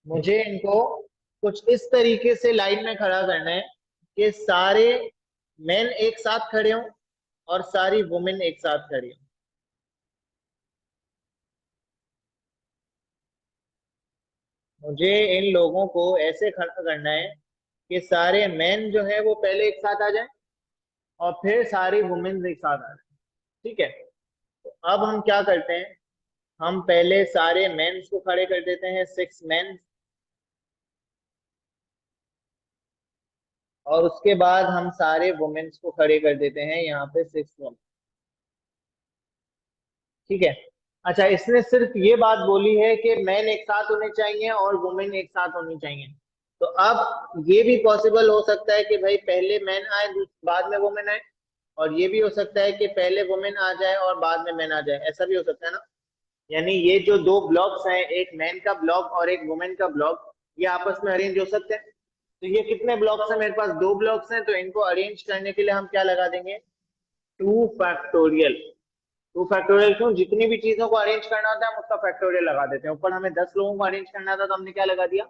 मुझे इनको कुछ इस तरीके से लाइन में खड़ा करना है कि सारे मेन एक साथ खड़े हों और सारी वुमेन एक साथ खड़ी हों। मुझे इन लोगों को ऐसे खड़ा करना है कि सारे मेन जो है वो पहले एक साथ आ जाएं और फिर सारी वुमेन एक साथ आ जाएं। ठीक है, तो अब हम क्या करते हैं, हम पहले सारे मेंस को खड़े कर देते हैं, 6 मेंस, और उसके बाद हम सारे वुमेन्स को खड़े कर देते हैं यहाँ पे 6 वुमेन। ठीक है। अच्छा, इसने सिर्फ ये बात बोली है कि मेन एक साथ होने चाहिए और वुमेन एक साथ होनी चाहिए। तो अब ये भी पॉसिबल हो सकता है कि भाई पहले मेन आए बाद में वुमेन आए, और ये भी हो सकता है कि पहले वुमेन आ जाए और बाद में मेन आ जाए, ऐसा भी हो सकता है ना। यानी ये जो दो ब्लॉक्स हैं, एक मैन का ब्लॉक और एक वुमेन का ब्लॉक, ये आपस में अरेंज हो सकते हैं। तो ये कितने ब्लॉक्स हैं, मेरे पास 2 ब्लॉक्स हैं, तो इनको अरेंज करने के लिए हम क्या लगा देंगे, 2 फैक्टोरियल। 2 फैक्टोरियल क्यों, जितनी भी चीजों को अरेंज करना होता है हम उसका फैक्टोरियल लगा देते हैं। ऊपर हमें 10 लोगों को अरेंज करना था तो हमने क्या लगा दिया,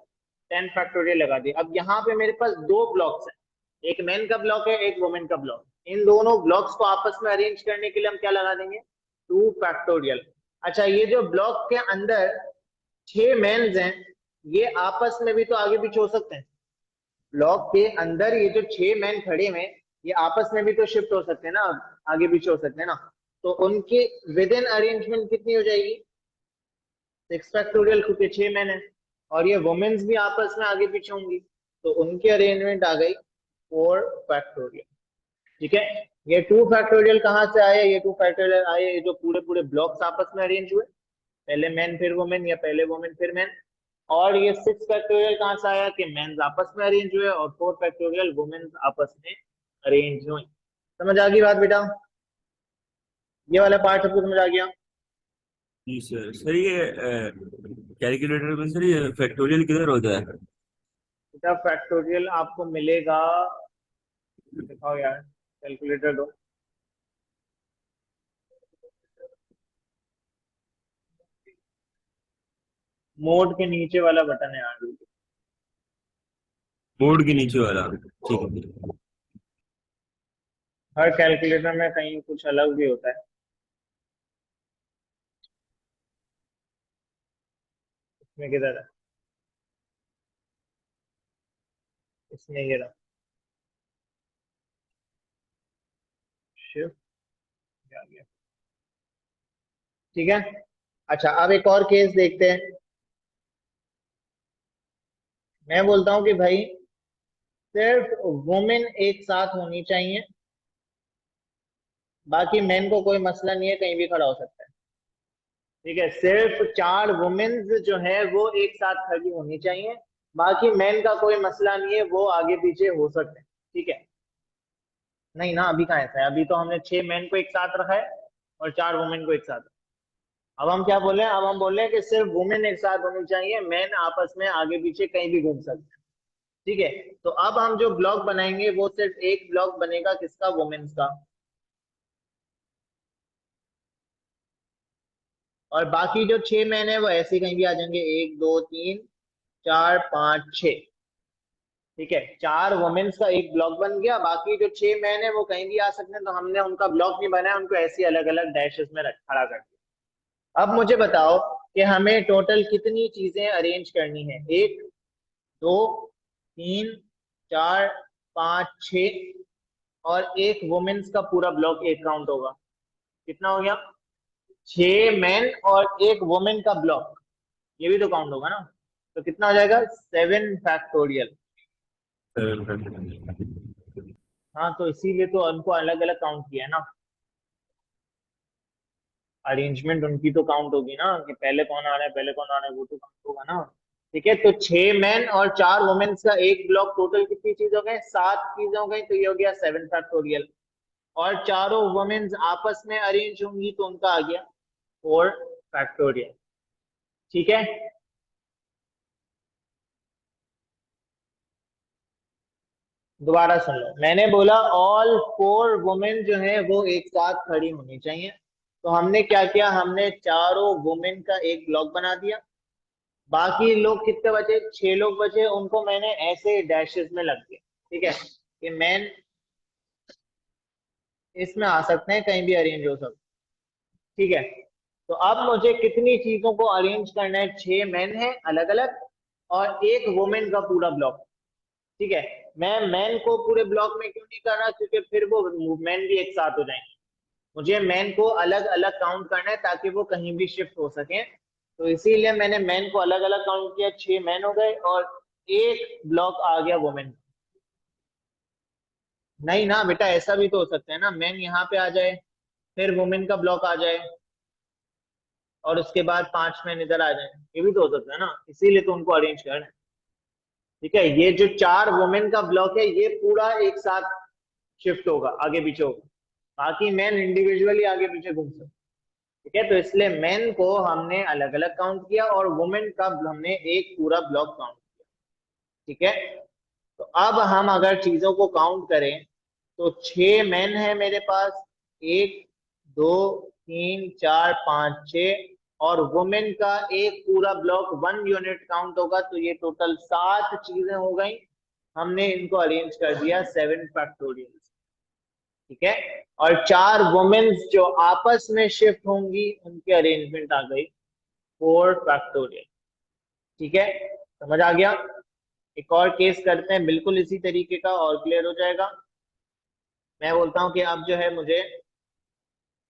10 फैक्टोरियल लगा दिया। अब यहाँ पे मेरे पास 2 ब्लॉक्स हैं, एक मैन का ब्लॉक है, एक वुमेन का ब्लॉक। इन दोनों ब्लॉक्स को आपस में अरेंज करने के लिए हम क्या लगा देंगे, 2 फैक्टोरियल। अच्छा, ये जो ब्लॉक के अंदर 6 मेन्स हैं, ये आपस में भी तो आगे पीछे हो सकते हैं। ब्लॉक के अंदर ये जो 6 मैन खड़े हुए हैं, ये आपस में भी तो शिफ्ट हो सकते हैं ना, आगे पीछे हो सकते हैं ना। तो उनके विद इन अरेंजमेंट कितनी हो जाएगी, 6 फैक्टोरियल, क्योंकि 6 मैन है। और ये वुमेन्स भी आपस में आगे पीछे होंगी, तो उनकी अरेंजमेंट आ गई 4 फैक्टोरियल। ठीक है। ये 2 फैक्टोरियल कहाँ से आए, ये 2 फैक्टोरियल आए ये जो पूरे पूरे ब्लॉक्स आपस में अरेंज हुए, पहले मैन फिर वुमेन या पहले वुमेन फिर मैन। और ये 6 फैक्टोरियल कहाँ से आया कि मेंस आपस में अरेंज हुए, और 4 फैक्टोरियल वुमेन्स आपस में अरेंज हुई। समझ आ गई बात बेटा, ये वाला पार्ट सबको समझ आ गया। जी सर। सर ये कैलकुलेटर में सर ये फैक्टोरियल किधर होता है? बेटा फैक्टोरियल आपको मिलेगा, दिखाओ यार, कैलकुलेटर दो। मोड के नीचे वाला बटन है यार। बोर्ड के नीचे वाला, ठीक है। हर कैलकुलेटर में कहीं कुछ अलग भी होता है। इसमें किधर है, इसमें ये रहा, शिफ्ट आ गया। ठीक है। अच्छा, अब एक और केस देखते हैं। मैं बोलता हूँ कि भाई सिर्फ वुमेन एक साथ होनी चाहिए, बाकी मेन को कोई मसला नहीं है, कहीं भी खड़ा हो सकता है। ठीक है, सिर्फ 4 वुमेन्स जो है वो एक साथ खड़ी होनी चाहिए, बाकी मेन का कोई मसला नहीं है, वो आगे पीछे हो सकते हैं। ठीक है। नहीं ना, अभी कहाँ ऐसा है, अभी तो हमने 6 मेन को एक साथ रखा है और 4 वुमेन को एक साथ। अब हम क्या बोले, अब हम बोल रहे हैं कि सिर्फ वुमेन एक साथ होनी चाहिए, मेन आपस में आगे पीछे कहीं भी घूम सकते हैं। ठीक है। तो अब हम जो ब्लॉक बनाएंगे वो सिर्फ एक ब्लॉक बनेगा, किसका, वुमेन्स का। और बाकी जो 6 मैन है वो ऐसे ही कहीं भी आ जाएंगे, 1 2 3 4 5 6। ठीक है, 4 वुमेन्स का एक ब्लॉक बन गया, बाकी जो 6 मैन है वो कहीं भी आ सकते हैं, तो हमने उनका ब्लॉक नहीं बनाया, उनको ऐसे ही अलग अलग डैशेस में खड़ा कर दिया। अब मुझे बताओ कि हमें टोटल कितनी चीजें अरेंज करनी है, 1 2 3 4 5 6, और एक वुमेन्स का पूरा ब्लॉक एक काउंट होगा। कितना हो गया, 6 मैन और एक वुमेन का ब्लॉक, ये भी तो काउंट होगा ना। तो कितना हो जाएगा, 7 फैक्टोरियल। हाँ, तो इसीलिए तो उनको अलग अलग काउंट किया है ना, अरेंजमेंट उनकी तो काउंट होगी ना, कि पहले कौन आ रहा है पहले कौन आ रहा है, वो तो काउंट होगा ना। ठीक है, तो 6 मैन और 4 वुमेन्स का एक ब्लॉक, टोटल कितनी चीज हो गए, 7 चीजें हो गई, तो ये हो गया 7 फैक्टोरियल। और चारों वुमेन्स आपस में अरेंज होंगी तो उनका आ गया 4 फैक्टोरियल। ठीक है। दोबारा सुन लो, मैंने बोला ऑल 4 वुमेन जो है वो एक साथ खड़ी होनी चाहिए। तो हमने क्या किया, हमने चारों वुमेन का एक ब्लॉक बना दिया, बाकी लोग कितने बचे, 6 लोग बचे, उनको मैंने ऐसे डैशेस में लग दिया। ठीक है, कि मैन इसमें आ सकते हैं, कहीं भी अरेंज हो सकते हैं। ठीक है, तो अब मुझे कितनी चीजों को अरेंज करना है, 6 मैन है अलग अलग और एक वुमेन का पूरा ब्लॉक। ठीक है, मैं मैन को पूरे ब्लॉक में क्यों नहीं कर रहा, क्योंकि फिर वो मैन भी एक साथ हो जाएंगे। मुझे मैन को अलग अलग काउंट करना है ताकि वो कहीं भी शिफ्ट हो सके। तो इसीलिए मैंने मैन को अलग अलग काउंट किया, 6 मैन हो गए और एक ब्लॉक आ गया वुमेन। नहीं ना बेटा, ऐसा भी तो हो सकता है ना, मैन यहाँ पे आ जाए, फिर वुमेन का ब्लॉक आ जाए और उसके बाद 5 मैन इधर आ जाए, ये भी तो हो सकता है ना, इसीलिए तो उनको अरेंज करना है। ठीक है, ये जो 4 वुमेन का ब्लॉक है ये पूरा एक साथ शिफ्ट होगा, आगे पीछे होगा, बाकी मैन इंडिविजुअली आगे पीछे घूम सकते। ठीक है, तो इसलिए मैन को हमने अलग अलग काउंट किया और वुमेन का हमने एक पूरा ब्लॉक काउंट किया। ठीक है, तो अब हम अगर चीजों को काउंट करें तो 6 मैन है मेरे पास, 1 2 3 4 5 6, और वुमेन का एक पूरा ब्लॉक 1 यूनिट काउंट होगा, तो ये टोटल 7 चीजें हो गई। हमने इनको अरेंज कर दिया 7 फैक्टोरियल। ठीक है, और 4 वुमेन्स जो आपस में शिफ्ट होंगी उनकी अरेंजमेंट आ गई 4 फैक्टोरियल। ठीक है, समझ आ गया। एक और केस करते हैं बिल्कुल इसी तरीके का और क्लियर हो जाएगा। मैं बोलता हूँ कि अब जो है मुझे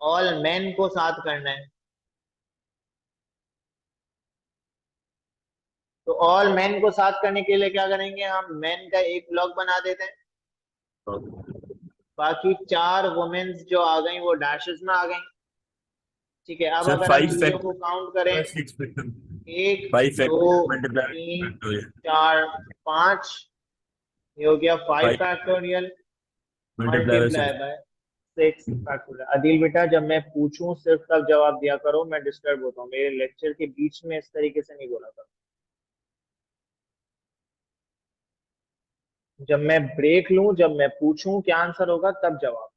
ऑल मैन को साथ करना है, तो ऑल मैन को साथ करने के लिए क्या करेंगे, हम मैन का एक ब्लॉक बना देते हैं, बाकी 4 वुमेन्स जो आ गई वो डैशेस में आ गई। ठीक है, अब सर अगर हम फाइव चीजों को काउंट करें, फैक्टोरियल 6 फैक्टोरियल, एक 5 दो फैक्टोरियल मल्टीप्लाई तीन फैक्टोरियल, चार पांच, ये हो गया 5 5 factorial multiply by multiply 6। By 6 factorial. Adil बेटा, जब मैं पूछूं सिर्फ तब जवाब दिया करो, मैं डिस्टर्ब होता हूँ, मेरे लेक्चर के बीच में इस तरीके से नहीं बोला करो। जब मैं ब्रेक लूं, जब मैं पूछूं क्या आंसर होगा तब जवाब।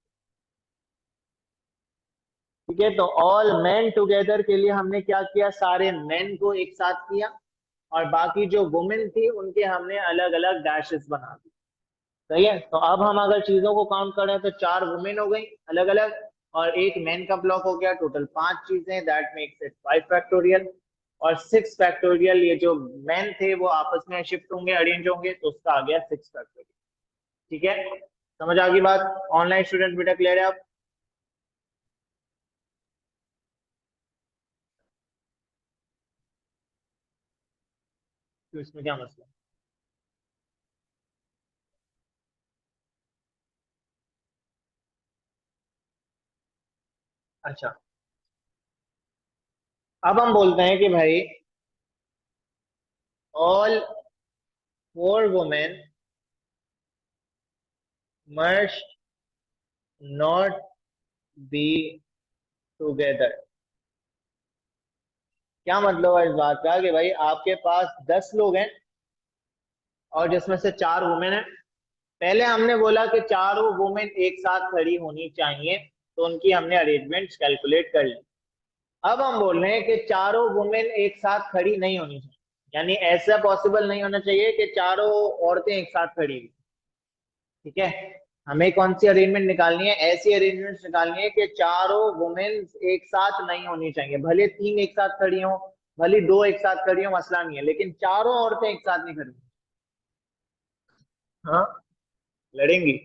ठीक है, तो ऑल मैन टुगेदर के लिए हमने क्या किया, सारे मैन को एक साथ किया और बाकी जो वुमेन थी उनके हमने अलग अलग डैशेस बना दी। सही है, तो अब हम अगर चीजों को काउंट करें तो 4 वुमेन हो गई अलग अलग और एक मैन का ब्लॉक हो गया, टोटल 5 चीजें, दैट मेक्स इट 5 फैक्टोरियल। और 6 फैक्टोरियल, ये जो मैन थे वो आपस में शिफ्ट होंगे, अरेंज होंगे, तो उसका आ गया 6 फैक्टोरियल। ठीक है, समझ आ गई बात। ऑनलाइन स्टूडेंट बेटा क्लियर है आप? तो इसमें क्या मसला है? अच्छा, अब हम बोलते हैं कि भाई all 4 women must not be together. क्या मतलब है इस बात का, कि भाई आपके पास 10 लोग हैं और जिसमें से 4 वुमेन है। पहले हमने बोला कि चारों वुमेन एक साथ खड़ी होनी चाहिए, तो उनकी हमने अरेंजमेंट कैलकुलेट कर ली। अब हम बोल रहे हैं कि चारों वुमेन एक साथ खड़ी नहीं होनी चाहिए, यानी ऐसा पॉसिबल नहीं होना चाहिए कि चारों औरतें एक साथ खड़ी हुई। ठीक है, हमें कौन सी अरेंजमेंट निकालनी है, ऐसी अरेंजमेंट निकालनी है कि चारों वुमेन एक साथ नहीं होनी चाहिए, भले 3 एक साथ खड़ी हो, भले 2 एक साथ खड़ी हो, मसला नहीं है, लेकिन चारों औरतें एक साथ नहीं खड़ी। हाँ, लड़ेंगी।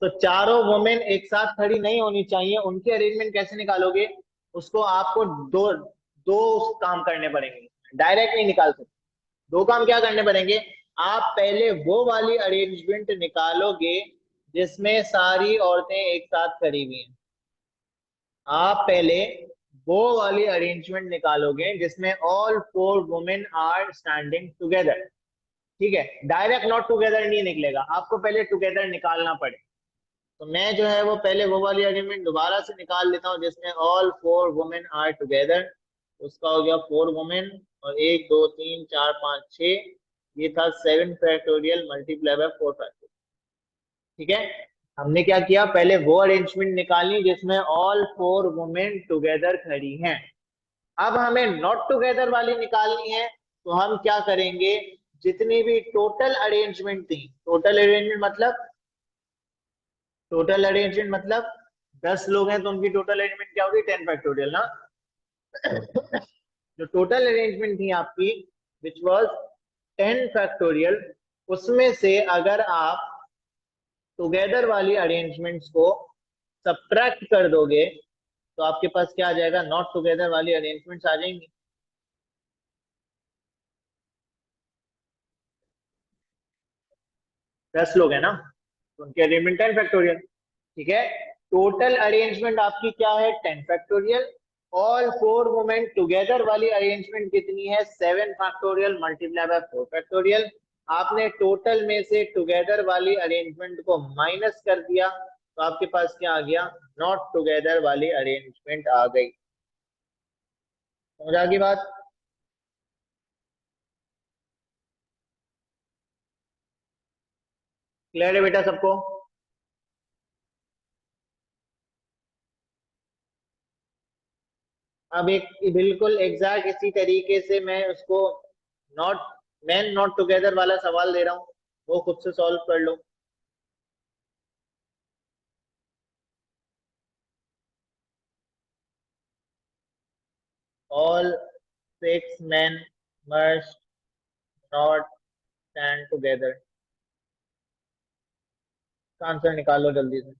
तो चारों वुमेन एक साथ खड़ी नहीं होनी चाहिए, उनकी अरेंजमेंट कैसे निकालोगे, उसको आपको दो दो काम करने पड़ेंगे, डायरेक्ट नहीं निकाल सकते। दो काम क्या करने पड़ेंगे, आप पहले वो वाली अरेंजमेंट निकालोगे जिसमें सारी औरतें एक साथ खड़ी हुई हैं। आप पहले वो वाली अरेंजमेंट निकालोगे जिसमें all 4 women are standing together. ठीक है, डायरेक्ट नॉट टुगेदर नहीं निकलेगा, आपको पहले टुगेदर निकालना पड़े। तो मैं जो है वो पहले वो वाली एलिमेंट दोबारा से निकाल लेता हूँ जिसमें ऑल 4 वुमेन आर टुगेदर। उसका हो गया 4 वुमेन और 1 2 3 4 5 6, ये था 7 फैक्टोरियल मल्टीप्लाई बाय 4 फैक्टोरियल। ठीक है, हमने क्या किया, पहले वो अरेंजमेंट निकाली जिसमें ऑल 4 वुमेन टुगेदर खड़ी हैं। अब हमें नॉट टुगेदर वाली निकालनी है, तो हम क्या करेंगे, जितनी भी टोटल अरेंजमेंट थी, टोटल अरेंजमेंट मतलब 10 लोग हैं तो उनकी टोटल अरेंजमेंट क्या होगी, 10 फैक्टोरियल ना। जो टोटल अरेंजमेंट थी आपकी विच वॉज 10 फैक्टोरियल, उसमें से अगर आप टुगेदर वाली अरेंजमेंट्स को सब्ट्रैक्ट कर दोगे तो आपके पास क्या आ जाएगा, नॉट टुगेदर वाली अरेंजमेंट्स आ जाएंगी। 10 लोग हैं ना, तो उनकी अरेंजमेंट 10 फैक्टोरियल। ठीक है, टोटल अरेंजमेंट आपकी क्या है, 10 factorial. All four women together वाली अरेंजमेंट कितनी है, 7 फैक्टोरियल मल्टीप्लाई बाय 4 फैक्टोरियल। आपने टोटल में से टुगेदर वाली अरेंजमेंट को माइनस कर दिया तो आपके पास क्या आ गया, नॉट टुगेदर वाली अरेंजमेंट आ गई। समझ आ गई बात। क्लियर है बेटा सबको। अब एक बिल्कुल एग्जैक्ट इसी तरीके से मैं उसको नॉट मैन नॉट टुगेदर वाला सवाल दे रहा हूँ, वो खुद से सॉल्व कर लो। All 6 men must not stand together। Answer निकालो जल्दी से।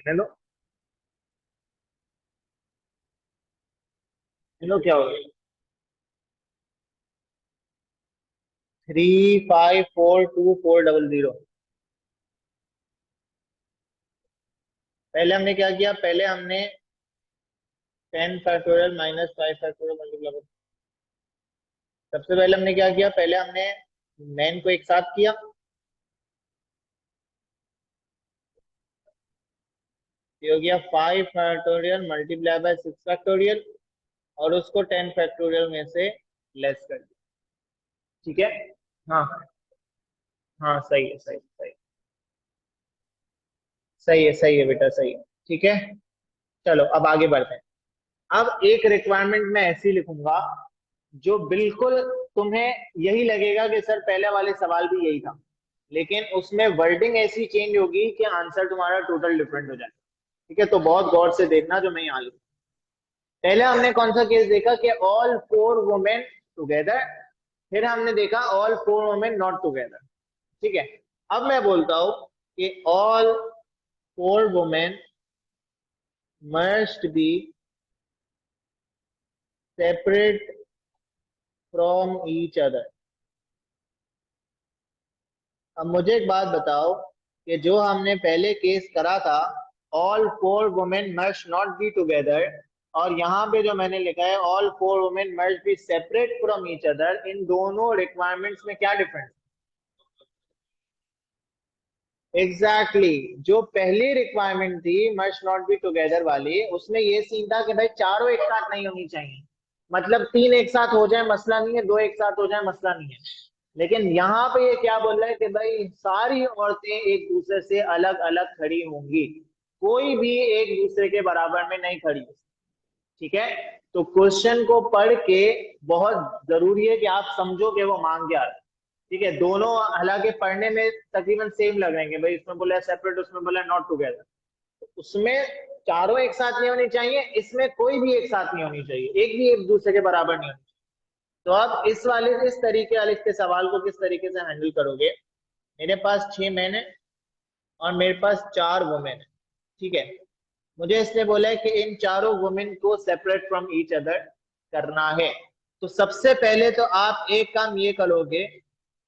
हेलो, हेलो क्या हो गया, 3542 400। पहले हमने क्या किया, पहले हमने 10 फैक्टोरियल माइनस 5 फैक्टोरियल मल्टीप्लाई। सबसे पहले हमने क्या किया, पहले हमने मैन को एक साथ किया, ये हो गया 5 फैक्टोरियल मल्टीप्लाई बाय 6 फैक्टोरियल, और उसको 10 फैक्टोरियल में से लेस कर दिया। ठीक है। हाँ हाँ, सही है, सही सही, सही है बेटा, सही है। ठीक है, चलो अब आगे बढ़ते हैं। अब एक रिक्वायरमेंट मैं ऐसी लिखूंगा जो बिल्कुल तुम्हें यही लगेगा कि सर पहले वाले सवाल भी यही था, लेकिन उसमें वर्डिंग ऐसी चेंज होगी कि आंसर तुम्हारा टोटल डिफरेंट हो जाएगा। ठीक है, तो बहुत गौर से देखना जो मैं यहाँ लिखूँ। पहले हमने कौन सा केस देखा कि ऑल फोर वुमेन टुगेदर, फिर हमने देखा all four women not together. ठीक है, अब मैं बोलता हूं कि all four women must be separate from each other. अब मुझे एक बात बताओ कि जो हमने पहले केस करा था, all four women must not be together, और यहाँ पे जो मैंने लिखा है all four women must be separate from each other, इन दोनों रिक्वायरमेंट्स में क्या डिफरेंस। Exactly exactly. जो पहली रिक्वायरमेंट थी मस्ट नॉट बी टुगेदर वाली, उसमें ये सीन था कि भाई चारों एक साथ नहीं होनी चाहिए, मतलब तीन एक साथ हो जाए मसला नहीं है, दो एक साथ हो जाए मसला नहीं है। लेकिन यहाँ पे ये क्या बोल रहा है कि भाई सारी औरतें एक दूसरे से अलग अलग खड़ी होंगी, कोई भी एक दूसरे के बराबर में नहीं खड़ी। ठीक है, तो क्वेश्चन को पढ़ के बहुत जरूरी है कि आप समझो कि वो मांग क्या रहा है। ठीक है, दोनों हालांकि पढ़ने में तकरीबन सेम लग रहे हैं, भाई इसमें बोला है सेपरेट, उसमें बोला है नॉट टुगेदर। तो उसमें चारों एक साथ नहीं होनी चाहिए, इसमें कोई भी एक साथ नहीं होनी चाहिए, एक भी एक दूसरे के बराबर नहीं होनी चाहिए। तो आप इस तरीके वाले इसके सवाल को किस तरीके से हैंडल करोगे। मेरे पास 6 मैन है और मेरे पास 4 वुमेन है। ठीक है, मुझे इसने बोला है कि इन चारों वुमेन को सेपरेट फ्रॉम ईच अदर करना है। तो सबसे पहले तो आप एक काम ये करोगे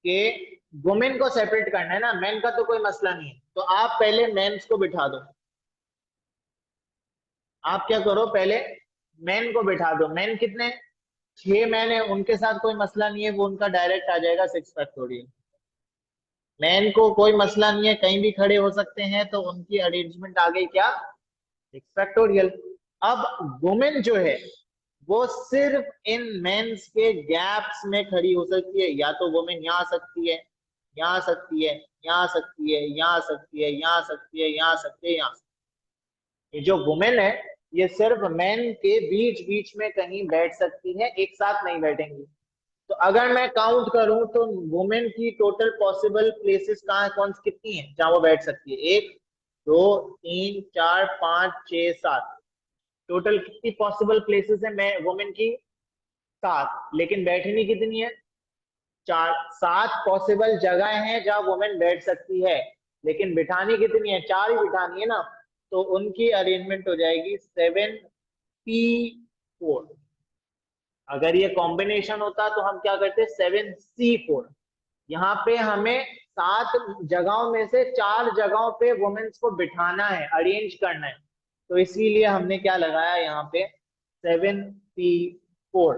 कि वुमेन को सेपरेट करना है ना, मैन का तो कोई मसला नहीं है, तो आप पहले मेंस को बिठा दो। आप क्या करो, पहले मैन को बिठा दो। मैन कितने, 6 मैन है, उनके साथ कोई मसला नहीं है, वो उनका डायरेक्ट आ जाएगा 6 फैक्टोरियल। मैन को कोई मसला नहीं है, कहीं भी खड़े हो सकते हैं, तो उनकी अरेंजमेंट आ गई क्या, 6 फैक्टोरियल। अब वुमेन जो है वो सिर्फ इन मेंस के गैप्स में खड़ी हो सकती है। या तो वुमेन यहाँ आ सकती है, यहाँ आ सकती है, यहाँ आ सकती है, यहाँ आ सकती है, यहाँ आ सकती है, यहाँ आ सकती है, यहाँ। ये जो वुमेन है ये सिर्फ मेन के बीच बीच में कहीं बैठ सकती है, एक साथ नहीं बैठेंगी। तो अगर मैं काउंट करूं तो वुमेन की टोटल पॉसिबल प्लेसेस कहाँ, कौन कितनी है जहां वो बैठ सकती है, 1 2 3 4 5 6 7। टोटल कितनी पॉसिबल प्लेसेस है मैं वुमेन की, 7। लेकिन बैठनी कितनी है, 4। 7 पॉसिबल जगह हैं जहां वुमेन बैठ सकती है, लेकिन बिठानी कितनी है, 4 ही बिठानी है ना। तो उनकी अरेंजमेंट हो जाएगी 7P4। अगर ये कॉम्बिनेशन होता तो हम क्या करते, 7C4। यहाँ पे हमें 7 जगहों में से 4 जगहों पे वुमेन्स को बिठाना है, अरेंज करना है। तो इसीलिए हमने क्या लगाया यहाँ पे, 7P4।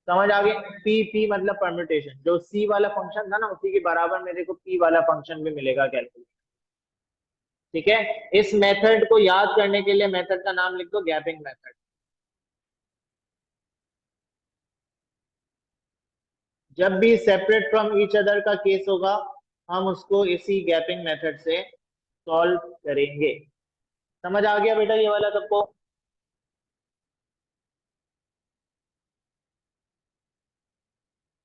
समझ आ गया, पी पी मतलब परम्यूटेशन, जो सी वाला फंक्शन था ना उसी के बराबर मेरे को पी वाला फंक्शन भी मिलेगा कैलकुलेट। ठीक है, इस मेथड को याद करने के लिए मेथड का नाम लिख दो गैपिंग मेथड। जब भी सेपरेट फ्रॉम ईच अदर का केस होगा हम उसको इसी गैपिंग मेथड से सॉल्व करेंगे। समझ आ गया बेटा ये वाला सबको।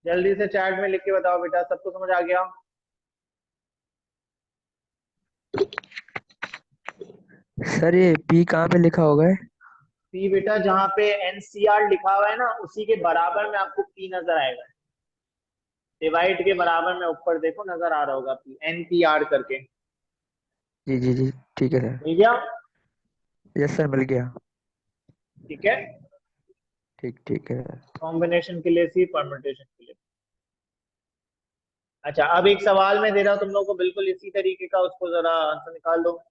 जल्दी से चैट में लिख के बताओ बेटा, सबको समझ आ गया। सर ये पी कहाँ पे लिखा होगा है? पी बेटा जहाँ पे एनसीआर लिखा हुआ है ना उसी के बराबर में आपको पी नजर आएगा। डिवाइड के बराबर में ऊपर देखो नजर आ रहा होगा पी, एनपीआर करके। जी जी जी, ठीक है सर। मिल गया। यस सर, मिल गया। ठीक है, ठीक ठीक है। कॉम्बिनेशन के लिए सी, परम्यूटेशन के लिए। अच्छा, अब एक सवाल मैं दे रहा हूँ तुम लोगों को बिल्कुल इसी तरीके का, उसको जरा आंसर निकाल दो।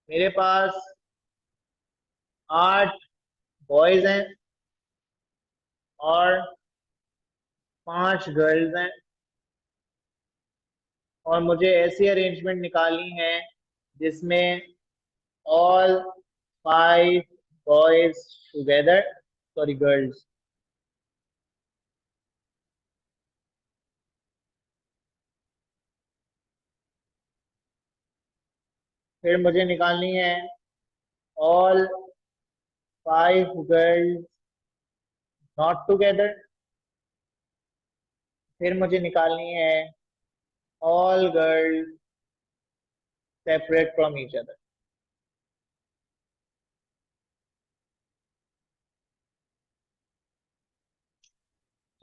मेरे पास 8 बॉयज हैं और 5 गर्ल्स हैं, और मुझे ऐसी अरेंजमेंट निकालनी है जिसमें all 5 boys together, sorry girls. फिर मुझे निकालनी है ऑल 5 गर्ल्स नॉट टुगेदर। फिर मुझे निकालनी है all girls separate from each other.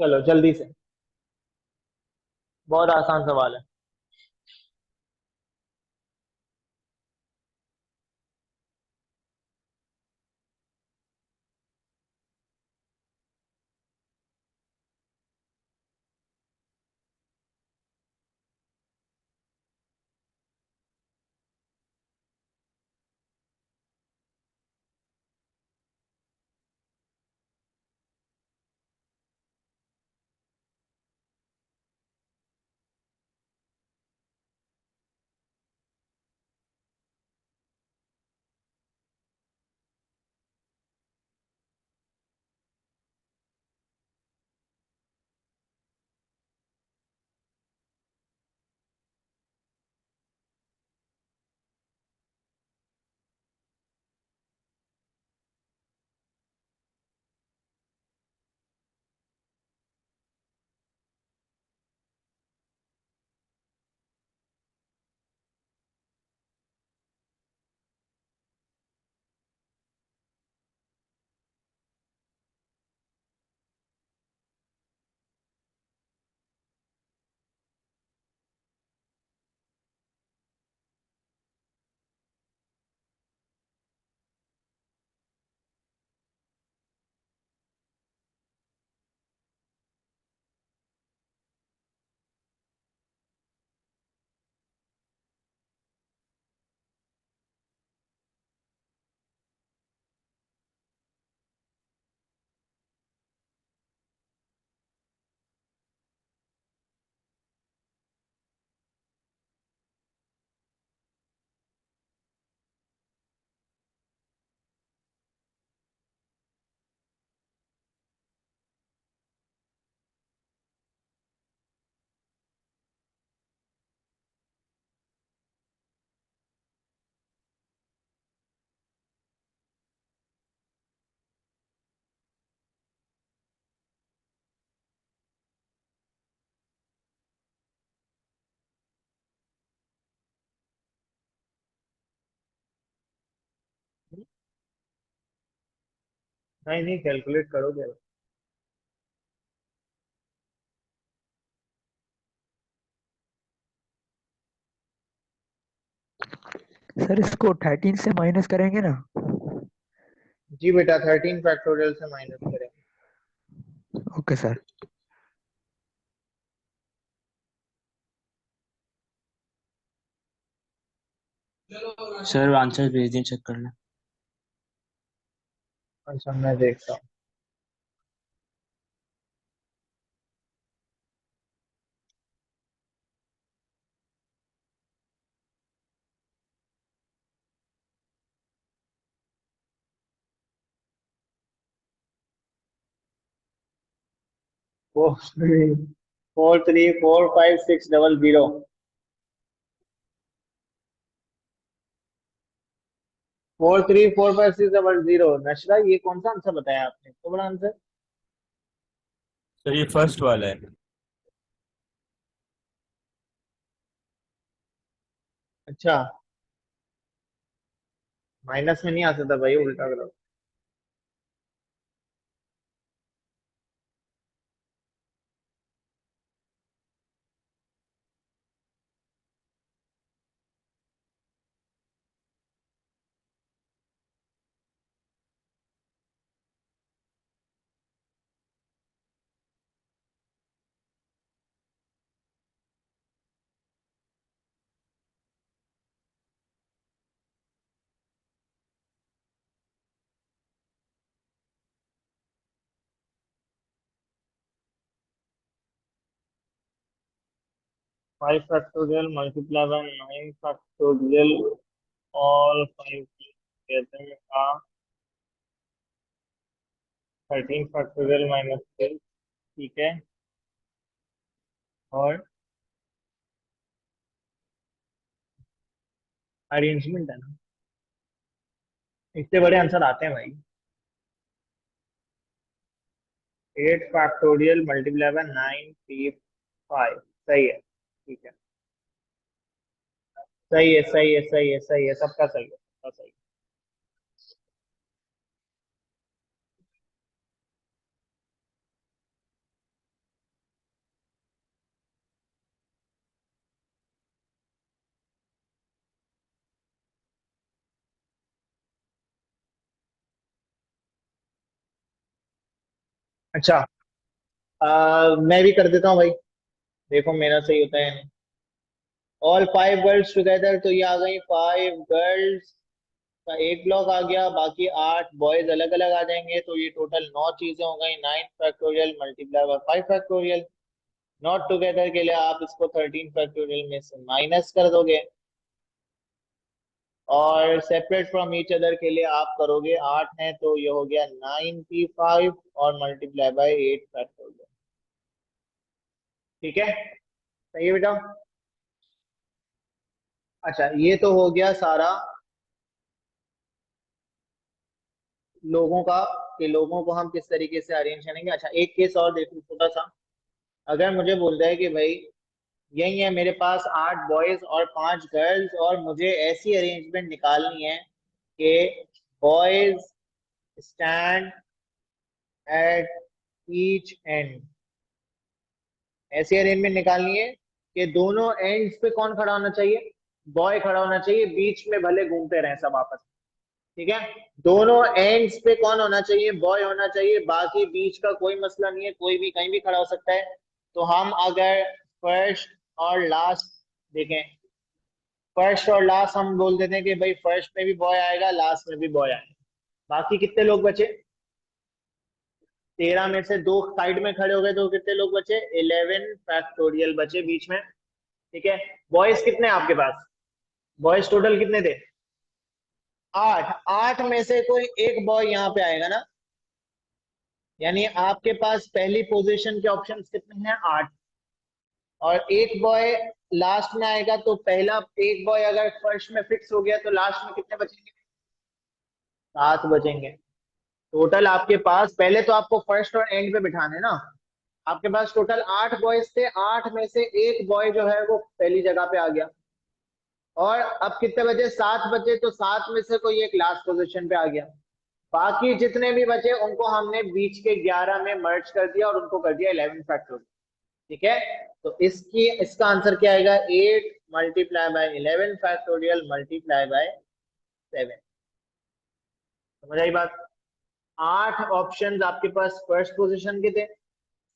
चलो जल्दी से, बहुत आसान सवाल है। नहीं नहीं, कैलकुलेट करोगे। सर इसको 13 से माइनस करेंगे ना? जी बेटा, 13 फैक्टोरियल से माइनस करें। Okay sir. सर आंसर भेज दें, चेक करना। अच्छा मैं देखता हूँ। Four three 4345600। 4345600। नशरा, ये कौन सा आंसर बताया आपने, तो बड़ा आंसर। सर ये फर्स्ट वाला है। अच्छा, माइनस में नहीं आ सकता भाई, उल्टा करो। Five factorial multiply by 9 factorial, all five together are 13 factorial minus 6। ठीक है, और अरेंजमेंट है ना, इतने बड़े आंसर आते हैं भाई। 8 फैक्टोरियल मल्टीप्लाई बाय 95। सही है, ठीक है। सही है, सही है, सही है, सही है, सबका सही है, सबका सही है। अच्छा, मैं भी कर देता हूँ भाई, देखो मेरा सही होता है। ऑल 5 गर्ल्स टुगेदर, तो ये आ गई 5 गर्ल्स का एक ब्लॉक आ गया, बाकी 8 बॉयज अलग अलग आ जाएंगे, तो ये टोटल 9 चीजें हो गई। 9 factorial multiply bye 5 factorial. Not together के लिए आप इसको 13 फैक्टोरियल में से माइनस कर दोगे, और सेपरेट फ्रॉम ईच अदर के लिए आप करोगे 8 है, तो ये हो गया 95 और मल्टीप्लाई बाय 8 फैक्टोरियल। ठीक है, सही है बेटा। अच्छा, ये तो हो गया सारा लोगों का, कि लोगों को हम किस तरीके से अरेंज करेंगे। अच्छा, एक केस और देखो छोटा सा। अगर मुझे बोलता है कि भाई यही है मेरे पास 8 बॉयज और 5 गर्ल्स, और मुझे ऐसी अरेंजमेंट निकालनी है कि boys stand at each and, ऐसी अरेंजमेंट निकालनी है कि दोनों एंड्स पे कौन खड़ा होना चाहिए, बॉय खड़ा होना चाहिए, बीच में भले घूमते रहे सब आपस में। ठीक है, दोनों एंड्स पे कौन होना चाहिए, बॉय होना चाहिए, बाकी बीच का कोई मसला नहीं है, कोई भी कहीं भी खड़ा हो सकता है। तो हम अगर फर्स्ट और लास्ट देखें, फर्स्ट और लास्ट हम बोल देते हैं कि भाई फर्स्ट में भी बॉय आएगा, लास्ट में भी बॉय आएगा। बाकी कितने लोग बचे, 13 में से 2 साइड में खड़े हो गए, तो कितने लोग बचे, 11 फैक्टोरियल बचे बीच में। ठीक है, बॉयज कितने हैं आपके पास, बॉयज टोटल कितने थे, 8। 8 में से कोई एक बॉय यहाँ पे आएगा ना, यानी आपके पास पहली पोजीशन के ऑप्शंस कितने हैं, 8। और एक बॉय लास्ट में आएगा, तो पहला एक बॉय अगर फर्स्ट में फिक्स हो गया, तो लास्ट में कितने बचेंगे, 7 बचेंगे। टोटल आपके पास, पहले तो आपको फर्स्ट और एंड पे बिठाने ना, आपके पास टोटल 8 बॉयज थे, 8 में से एक बॉय जो है वो पहली जगह पे आ गया। और अब कितने बचे, 7 बचे, तो 7 में से कोई एक लास्ट पोजीशन पे आ गया। बाकी जितने भी बचे उनको हमने बीच के 11 में मर्ज कर दिया और उनको कर दिया 11 फैक्टोरियल। ठीक है, तो इसका आंसर क्या आएगा, 8 multiply by 11 factorial multiply bye 7। समझ आई बात? 8 ऑप्शंस आपके पास फर्स्ट पोजीशन के थे,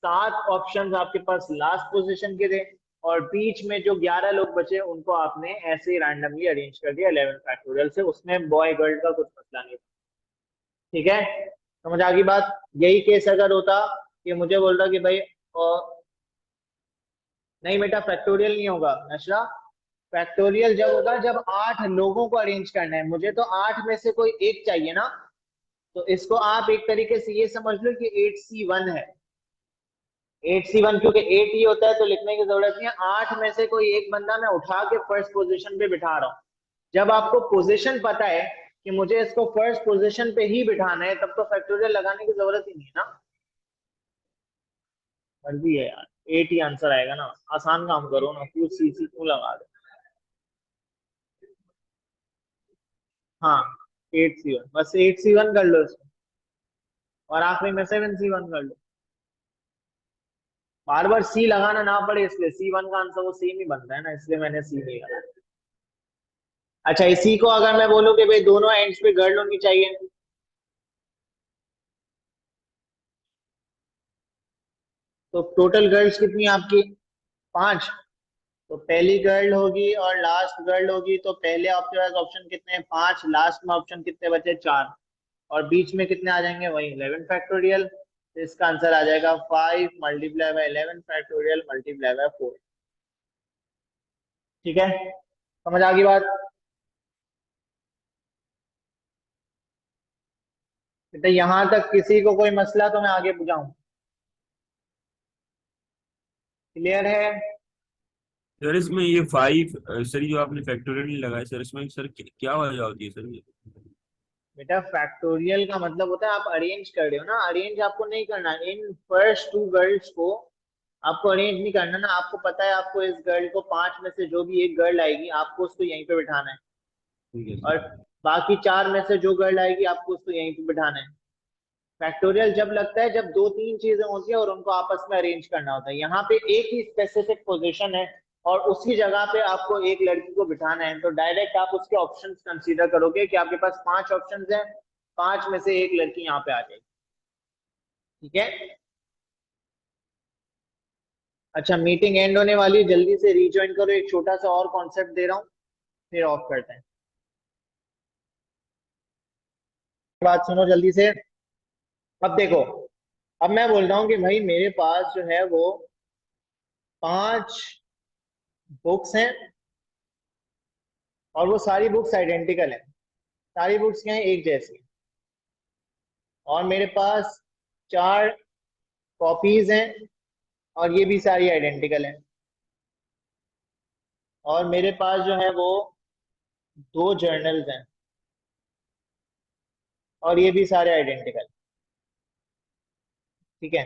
7 ऑप्शंस आपके पास लास्ट पोजीशन के थे, और बीच में जो 11 लोग बचे उनको आपने ऐसे ही रैंडमली अरेंज कर दिया 11 फैक्टोरियल से। उसमें बॉय गर्ल का कुछ मसला नहीं था। ठीक है, समझ आ गई बात? यही केस अगर होता कि मुझे बोल रहा कि भाई नहीं बेटा फैक्टोरियल नहीं होगा नशरा, फैक्टोरियल जब होगा जब 8 लोगों को अरेंज करना है, मुझे तो 8 में से कोई एक चाहिए ना। तो इसको आप एक तरीके से ये समझ लो कि 8C1 है। 8C1 क्योंकि 8 ही होता है तो लिखने की जरूरत नहीं है। 8 में से कोई एक बंदा मैं उठा के फर्स्ट पोजीशन पे बिठा रहा हूँ। जब आपको पोजीशन पता है कि मुझे इसको फर्स्ट पोजीशन पे ही बिठाना है, तब तो फैक्टोरियल लगाने की जरूरत ही नहीं है ना। मर्जी है यार, 8 ही आंसर आएगा ना। आसान काम करो ना, क्यों CC क्यों लगा दो। हाँ 8C1, बस 8C1 कर लो इसमें, और आखिरी में 7C1 कर लो। बार बार सी लगाना ना पड़े इसलिए, C1 का आंसर वो सेम ही बनता है ना, इसलिए मैंने सी नहीं लगाया। अच्छा, इसी को अगर मैं बोलूं कि भाई दोनों एंड्स पे गर्ल होनी चाहिए, तो टोटल गर्ल्स कितनी आपकी, 5। तो पहली गर्ल होगी और लास्ट गर्ल होगी, तो पहले आपके पास ऑप्शन कितने हैं, 5, लास्ट में ऑप्शन कितने बचे, 4, और बीच में कितने आ जाएंगे, वही 11 फैक्टोरियल। तो इसका आंसर आ जाएगा 5 multiply by 11 factorial multiply bye 4। ठीक है, समझ आ गई बात? बेटा यहां तक किसी को कोई मसला तो मैं आगे बुझाऊं, क्लियर है? सर इसमें ये 5 सर, ये जो आपने फैक्टोरियल नहीं लगाया सर, इसमें सर क्या वजह होती है सर ये? बेटा फैक्टोरियल का मतलब होता है आप अरेंज कर रहे हो ना, अरेंज आपको नहीं करना इन फर्स्ट 2 गर्ल्स को, आपको अरेंज नहीं करना ना। आपको पता है आपको इस गर्ल को 5 में से जो भी एक गर्ल आएगी आपको उसको यहीं पे बिठाना है, ठीक है और सर। बाकी 4 में से जो गर्ल आएगी आपको उसको यहीं पे बिठाना है। फैक्टोरियल जब लगता है जब 2-3 चीजें होती है और उनको आपस में अरेंज करना होता है। यहाँ पे एक ही स्पेसिफिक पोजीशन है और उसी जगह पे आपको एक लड़की को बिठाना है, तो डायरेक्ट आप उसके ऑप्शंस कंसीडर करोगे कि आपके पास 5 ऑप्शंस हैं, 5 में से एक लड़की यहाँ पे आ जाएगी। ठीक है, अच्छा मीटिंग एंड होने वाली है, जल्दी से रीज्वाइन करो। एक छोटा सा और कॉन्सेप्ट दे रहा हूँ, फिर ऑफ करते हैं। बात सुनो जल्दी से। अब देखो, अब मैं बोल रहा हूँ कि भाई मेरे पास जो है वो 5 बुक्स हैं और वो सारी बुक्स आइडेंटिकल हैं, सारी बुक्स क्या हैं, एक जैसी हैं। और मेरे पास 4 कॉपीज हैं और ये भी सारी आइडेंटिकल हैं। और मेरे पास जो है वो 2 जर्नल्स हैं और ये भी सारे आइडेंटिकल। ठीक है,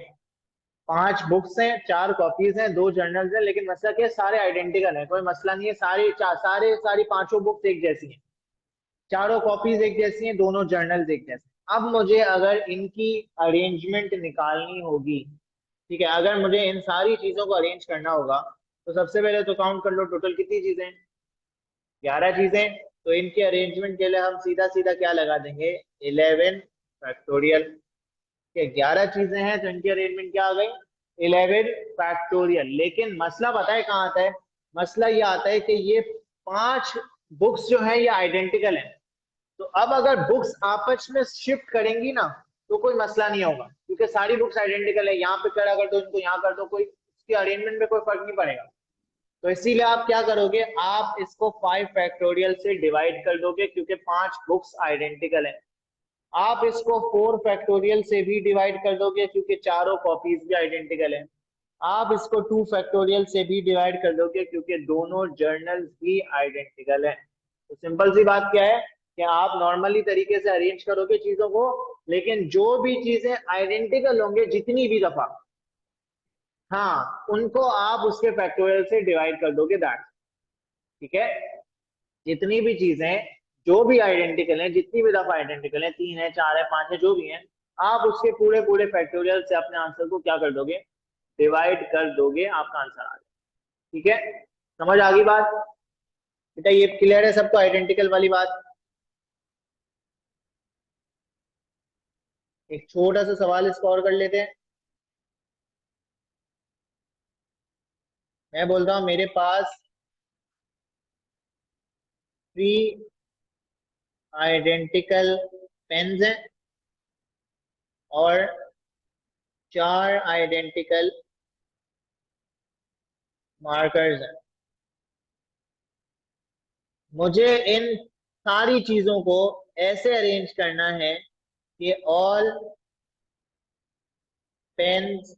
5 बुक्स हैं, 4 कॉपीज हैं, 2 जर्नल्स हैं, लेकिन मसला क्या है, सारे आइडेंटिकल हैं, कोई मसला नहीं है। सारी पांचों बुक्स एक जैसी हैं, चारों कॉपीज एक जैसी हैं, दोनों जर्नल्स एक जैसे हैं। अब मुझे अगर इनकी अरेंजमेंट निकालनी होगी, ठीक है, अगर मुझे इन सारी चीजों को अरेंज करना होगा, तो सबसे पहले तो काउंट कर लो टोटल कितनी चीजें हैं, 11 चीजें। तो इनके अरेंजमेंट के लिए हम सीधा सीधा क्या लगा देंगे, 11 फैक्टोरियल। के 11 चीजें हैं तो इनकी अरेंजमेंट क्या आ गई, 11 फैक्टोरियल। लेकिन मसला पता है कहाँ आता है, मसला ये आता है कि ये 5 बुक्स जो है ये आइडेंटिकल है। तो अब अगर बुक्स आपस में शिफ्ट करेंगी ना तो कोई मसला नहीं होगा, क्योंकि सारी बुक्स आइडेंटिकल है। यहाँ पे खड़ा कर दो, इनको यहाँ कर दो, कोई इसकी अरेंजमेंट में कोई फर्क नहीं पड़ेगा। तो इसीलिए आप क्या करोगे, आप इसको 5 फैक्टोरियल से डिवाइड कर दोगे, क्योंकि 5 बुक्स आइडेंटिकल है। आप इसको 4 फैक्टोरियल से भी डिवाइड कर दोगे, क्योंकि चारों कॉपीज भी आइडेंटिकल है। आप इसको 2 फैक्टोरियल से भी डिवाइड कर दोगे, क्योंकि दोनों जर्नल्स भी आइडेंटिकल हैं। तो सिंपल सी बात क्या है कि आप नॉर्मली तरीके से अरेंज करोगे चीजों को, लेकिन जो भी चीजें आइडेंटिकल होंगे जितनी भी दफा, हाँ उनको आप उसके फैक्टोरियल से डिवाइड कर दोगे, दैट। ठीक है, जितनी भी चीजें जो भी आइडेंटिकल है, जितनी भी दफा आइडेंटिकल है, 3 है, 4 है, 5 है, जो भी है, आप उसके पूरे पूरे फैक्टोरियल से अपने आंसर को क्या कर दोगे, डिवाइड कर दोगे, आपका आंसर आ जाएगा। ठीक है, समझ आ गई बात बेटा? ये क्लियर है सबको आइडेंटिकल वाली बात? एक छोटा सा सवाल इसको और कर लेते हैं। मैं बोलता हूँ मेरे पास 3 आइडेंटिकल पेन्स हैं और 4 आइडेंटिकल मार्कर्स हैं। मुझे इन सारी चीजों को ऐसे अरेंज करना है कि ऑल पेन्स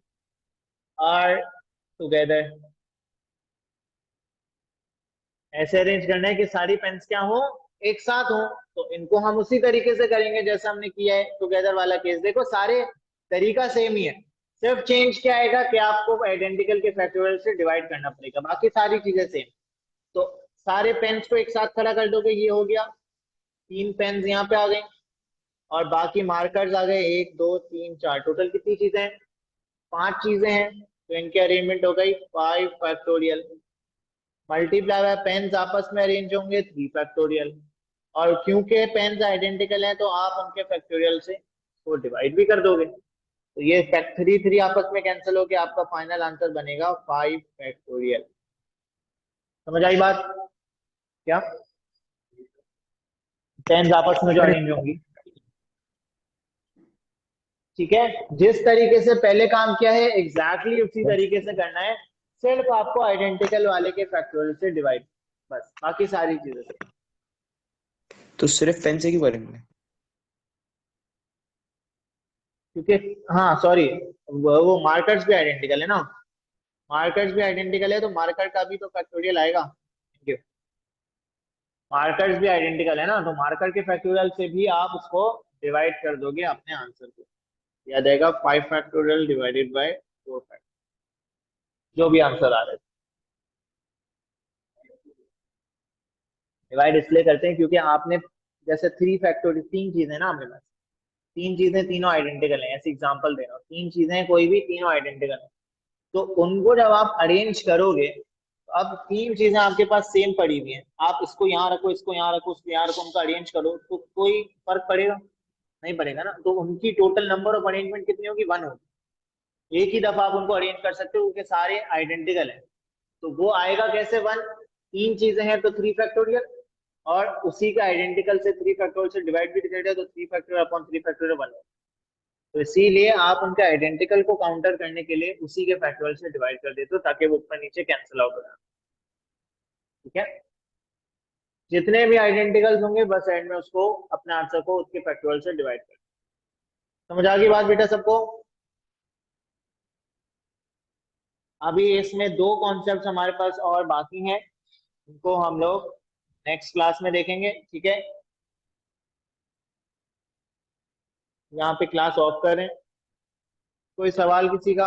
आर टुगेदर। ऐसे अरेंज करना है कि सारी पेन्स क्या हो, एक साथ हो। तो इनको हम उसी तरीके से करेंगे जैसा हमने किया है टुगेदर वाला केस। देखो सारे तरीका सेम ही है, सिर्फ चेंज क्या आएगा कि आपको आइडेंटिकल के फैक्टोरियल से डिवाइड करना पड़ेगा, बाकी सारी चीजें सेम। तो सारे पेन्स को एक साथ खड़ा कर दोगे, ये हो गया, 3 पेन्स यहाँ पे आ गए और बाकी मार्कर्स आ गए, 1 2 3 4। टोटल कितनी चीजें हैं, 5 चीजें हैं। तो इनकी अरेंजमेंट हो गई 5 फैक्टोरियल, मल्टीप्लाई बाय पेन्स आपस में अरेंज होंगे 3 फैक्टोरियल। और क्योंकि पेन्स आइडेंटिकल हैं तो आप उनके फैक्टोरियल से वो डिवाइड भी कर दोगे। तो ये 3 3 आपस में कैंसिल होकर आपका फाइनल आंसर बनेगा 5 फैक्टोरियल। समझ आई बात क्या? पेन्स आपस में जो अरेंज होंगी, ठीक है, जिस तरीके से पहले काम किया है एग्जैक्टली उसी तरीके से करना है, सिर्फ आपको आइडेंटिकल वाले के फैक्टोरियल से डिवाइड, बस बाकी सारी चीजें से। तो सिर्फ पेन से क्यों करेंगे? क्योंकि हाँ सॉरी, वो मार्कर्स भी आइडेंटिकल है ना, मार्कर्स भी आइडेंटिकल है तो मार्कर का भी तो फैक्टोरियल आएगा। मार्कर्स भी आइडेंटिकल है ना, तो मार्कर के फैक्टोरियल से भी आप उसको डिवाइड कर दोगे अपने आंसर को, याद आएगा 5 फैक्टोरियल डिवाइडेड बाय 4 फैक्टोरियल, जो भी आंसर आ रहा है। डिवाइड इसलिए करते हैं क्योंकि आपने जैसे 3 फैक्टोरियल, 3 चीजें ना आपके पास, 3 चीजें तीनों आइडेंटिकल हैं, ऐसे एग्जांपल दे रहा हूँ, 3 चीजें कोई भी तीनों आइडेंटिकल हैं, तो उनको जब आप अरेंज करोगे तो अब 3 चीजें आपके पास सेम पड़ी हुई हैं, आप इसको यहाँ रखो, इसको यहाँ रखो, उसको यहाँ रखो, उनको अरेंज करो तो कोई फर्क पड़ेगा नहीं पड़ेगा ना। तो उनकी टोटल नंबर ऑफ अरेंजमेंट कितनी होगी, 1 होगी। एक ही दफा आप उनको अरेंज कर सकते हो क्योंकि सारे आइडेंटिकल हैं। तो वो आएगा कैसे 1, 3 चीजें हैं तो 3 फैक्टोरियल, और उसी का आइडेंटिकल से 3 फैक्टोरियल से डिवाइड भी कर दिया तो 3 फैक्टोरियल अपॉन 3 फैक्टोरियल 1। तो इसीलिए आप उनके आइडेंटिकल को काउंटर करने के लिए उसी के फैक्टोरियल से डिवाइड कर देते हो ताकि वो ऊपर नीचे कैंसिल आउट हो जाए। ठीक है, जितने भी आइडेंटिकल्स होंगे बस एंड में उसको अपने आंसर को उसके फैक्टोरियल से डिवाइड कर। समझ आ गई बात बेटा सबको? अभी इसमें 2 कॉन्सेप्ट हमारे पास और बाकी हैं, उनको हम लोग नेक्स्ट क्लास में देखेंगे। ठीक है, यहाँ पे क्लास ऑफ करें। कोई सवाल किसी का?